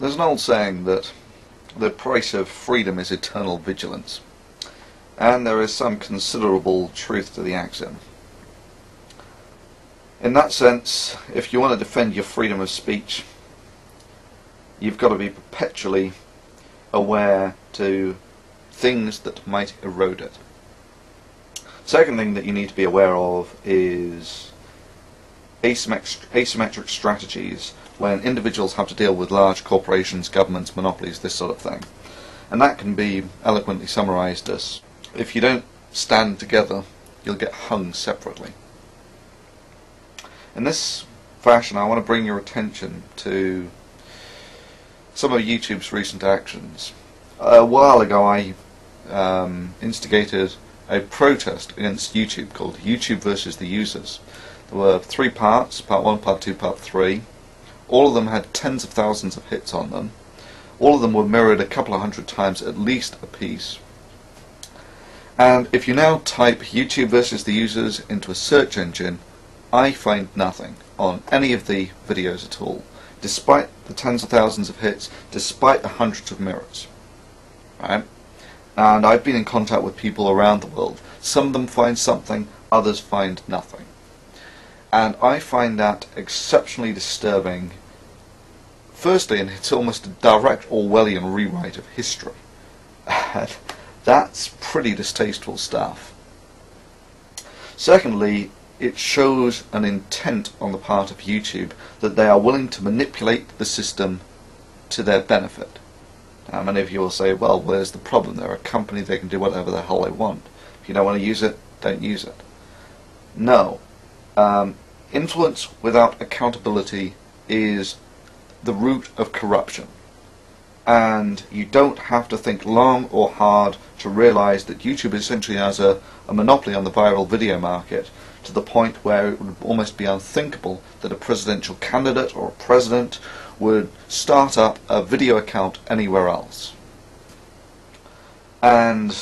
There's an old saying that the price of freedom is eternal vigilance, and there is some considerable truth to the axiom. In that sense, if you want to defend your freedom of speech, you've got to be perpetually aware to things that might erode it. Second thing that you need to be aware of is asymmetric strategies when individuals have to deal with large corporations, governments, monopolies, this sort of thing. And that can be eloquently summarized as, if you don't stand together, you'll get hung separately. In this fashion, I want to bring your attention to some of YouTube's recent actions. A while ago I instigated a protest against YouTube called YouTube versus the Users. There were 3 parts, part 1, part 2, part 3. All of them had tens of thousands of hits on them. All of them were mirrored a couple of hundred times at least a piece. And if you now type YouTube versus the Users into a search engine, I find nothing on any of the videos at all, despite the tens of thousands of hits, despite the hundreds of mirrors. Right? And I've been in contact with people around the world. Some of them find something, others find nothing. And I find that exceptionally disturbing. Firstly, and it's almost a direct Orwellian rewrite of history. That's pretty distasteful stuff. Secondly, it shows an intent on the part of YouTube that they are willing to manipulate the system to their benefit. Now, many of you will say, well, where's the problem? They're a company, they can do whatever the hell they want. If you don't want to use it, don't use it. No. Influence without accountability is the root of corruption. And you don't have to think long or hard to realize that YouTube essentially has a monopoly on the viral video market, to the point where it would almost be unthinkable that a presidential candidate or a president would start up a video account anywhere else. And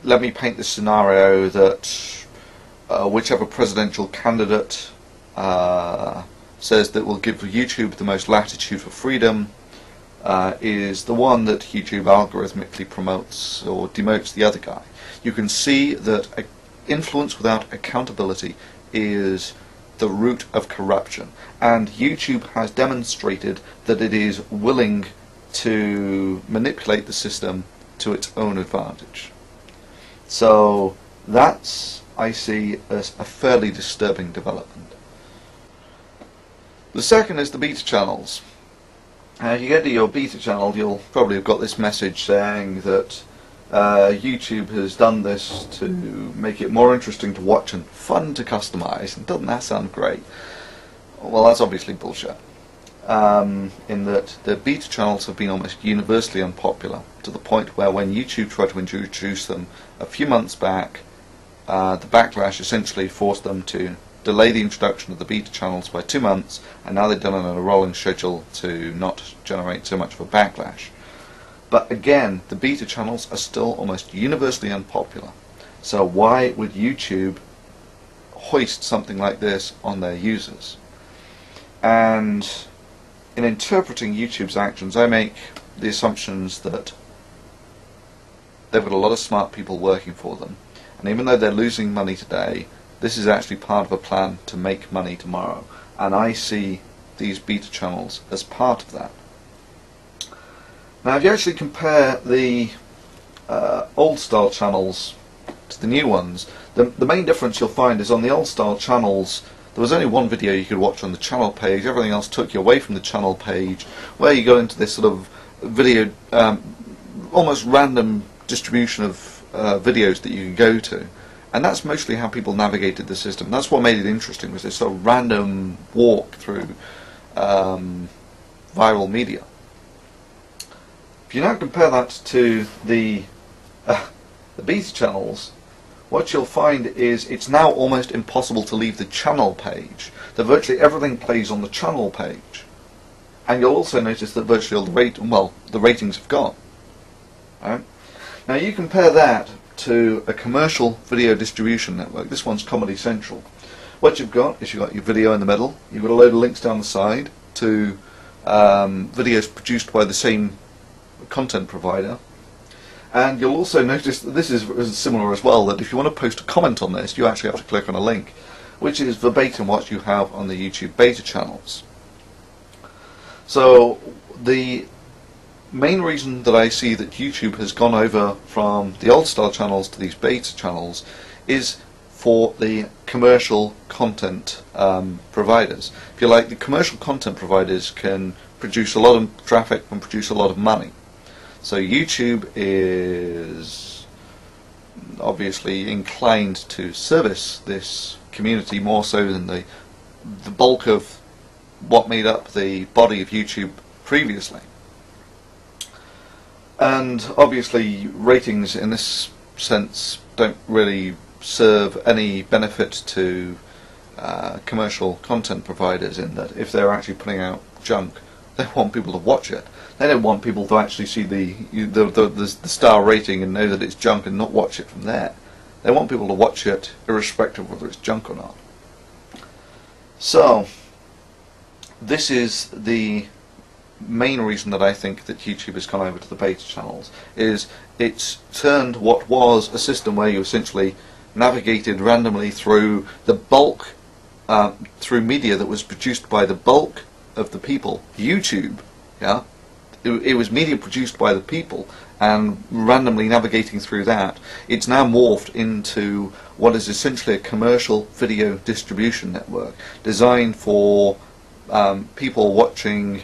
let me paint this scenario that whichever presidential candidate says that will give YouTube the most latitude for freedom is the one that YouTube algorithmically promotes or demotes the other guy. You can see that influence without accountability is the root of corruption, and YouTube has demonstrated that it is willing to manipulate the system to its own advantage. So that's, I see, as a fairly disturbing development. The second is the beta channels. If you get to your beta channel, you'll probably have got this message saying that YouTube has done this to make it more interesting to watch and fun to customize. And doesn't that sound great? Well, that's obviously bullshit. In that the beta channels have been almost universally unpopular, to the point where when YouTube tried to introduce them a few months back, the backlash essentially forced them to delay the introduction of the beta channels by 2 months, and now they've done it on a rolling schedule to not generate so much of a backlash. But again, the beta channels are still almost universally unpopular. So why would YouTube hoist something like this on their users? And in interpreting YouTube's actions, I make the assumptions that they've got a lot of smart people working for them. And even though they're losing money today, this is actually part of a plan to make money tomorrow. And I see these beta channels as part of that. Now, if you actually compare the old style channels to the new ones, the main difference you'll find is on the old style channels there was only one video you could watch on the channel page. Everything else took you away from the channel page, where you go into this sort of video, almost random distribution of videos that you can go to. And that's mostly how people navigated the system. That's what made it interesting, was this sort of random walk through viral media. If you now compare that to the beta channels, what you'll find is it's now almost impossible to leave the channel page. That virtually everything plays on the channel page. And you'll also notice that virtually all the ratings have gone. Right? Now you compare that to a commercial video distribution network. This one's Comedy Central. What you've got is you've got your video in the middle, you've got a load of links down the side to videos produced by the same content provider. And you'll also notice that this is similar as well, that if you want to post a comment on this, you actually have to click on a link, which is verbatim what you have on the YouTube beta channels. So the main reason that I see that YouTube has gone over from the old style channels to these beta channels is for the commercial content providers. If you like, the commercial content providers can produce a lot of traffic and produce a lot of money. So YouTube is obviously inclined to service this community more so than the bulk of what made up the body of YouTube previously. And obviously ratings in this sense don't really serve any benefit to commercial content providers, in that if they're actually putting out junk, they want people to watch it. They don't want people to actually see the star rating and know that it's junk and not watch it from there. They want people to watch it irrespective of whether it's junk or not. So this is the main reason that I think that YouTube has gone over to the beta channels, is it's turned what was a system where you essentially navigated randomly through the bulk, through media that was produced by the bulk of the people, YouTube, yeah? It was media produced by the people, and randomly navigating through that, it's now morphed into what is essentially a commercial video distribution network designed for people watching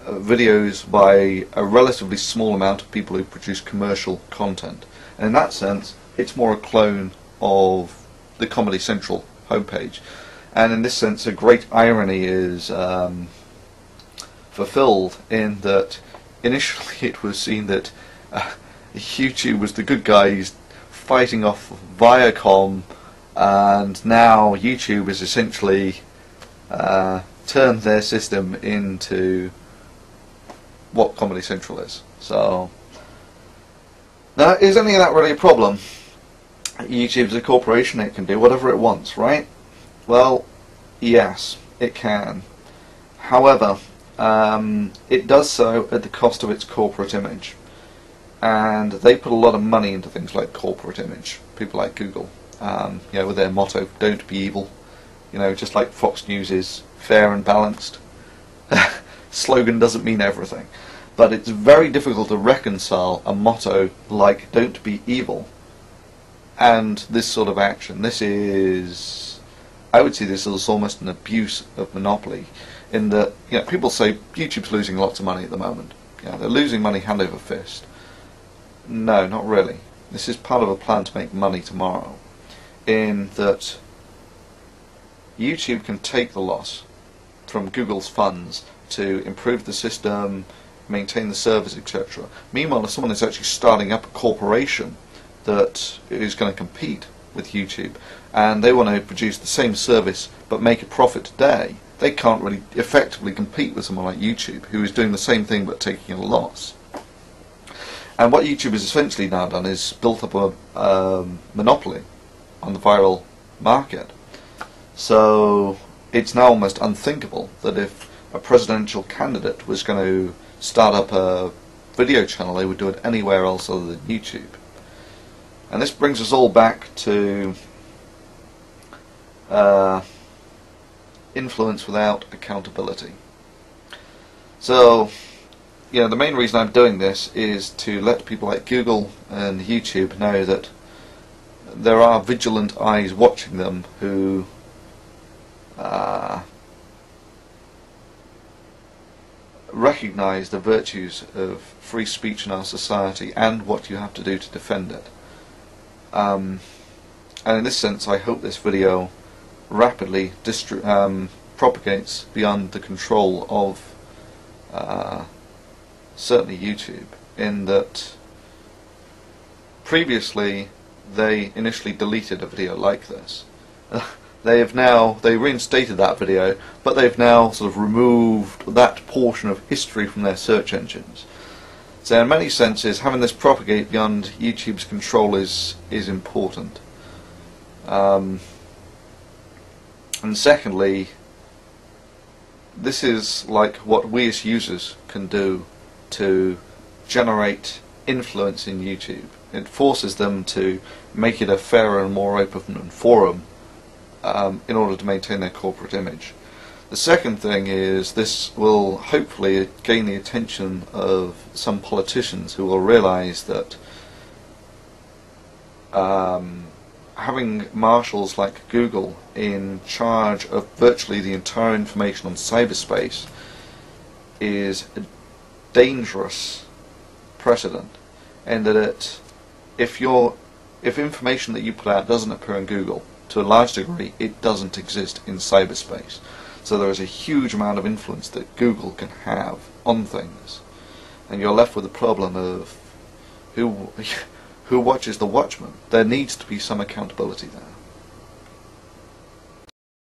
videos by a relatively small amount of people who produce commercial content. And in that sense, it's more a clone of the Comedy Central homepage. And in this sense, a great irony is fulfilled in that initially it was seen that YouTube was the good guys fighting off Viacom, and now YouTube has essentially turned their system into what Comedy Central is. So now, is any of that really a problem? YouTube's a corporation, it can do whatever it wants, right? Well, yes, it can. However, it does so at the cost of its corporate image, and they put a lot of money into things like corporate image. People like Google, you know, with their motto, "Don't be evil." You know, just like Fox News is fair and balanced. Slogan doesn't mean everything, but it's very difficult to reconcile a motto like "Don't be evil" and this sort of action. This is, I would see this as almost an abuse of monopoly, in that, you know, people say YouTube's losing lots of money at the moment. You know, they're losing money hand over fist. No, not really. This is part of a plan to make money tomorrow, in that YouTube can take the loss from Google's funds to improve the system, maintain the servers, etc. Meanwhile, if someone is actually starting up a corporation that is going to compete with YouTube, and they want to produce the same service but make a profit today, they can't really effectively compete with someone like YouTube, who is doing the same thing but taking a loss. And what YouTube has essentially now done is built up a monopoly on the viral market. So it's now almost unthinkable that if a presidential candidate was going to start up a video channel, they would do it anywhere else other than YouTube. And this brings us all back to influence without accountability. So, you know, the main reason I'm doing this is to let people like Google and YouTube know that there are vigilant eyes watching them who recognize the virtues of free speech in our society and what you have to do to defend it. And in this sense, I hope this video rapidly propagates beyond the control of certainly YouTube, in that previously they initially deleted a video like this. They reinstated that video, but they've now sort of removed that portion of history from their search engines. So in many senses, having this propagate beyond YouTube's control is important. And secondly, this is like what we as users can do to generate influence in YouTube. It forces them to make it a fairer and more open forum in order to maintain their corporate image. The second thing is this will hopefully gain the attention of some politicians who will realise that having marshals like Google in charge of virtually the entire information on cyberspace is a dangerous precedent, and that if information that you put out doesn't appear in Google, to a large degree it doesn't exist in cyberspace. So there is a huge amount of influence that Google can have on things, and you're left with the problem of who watches the watchman. There needs to be some accountability there.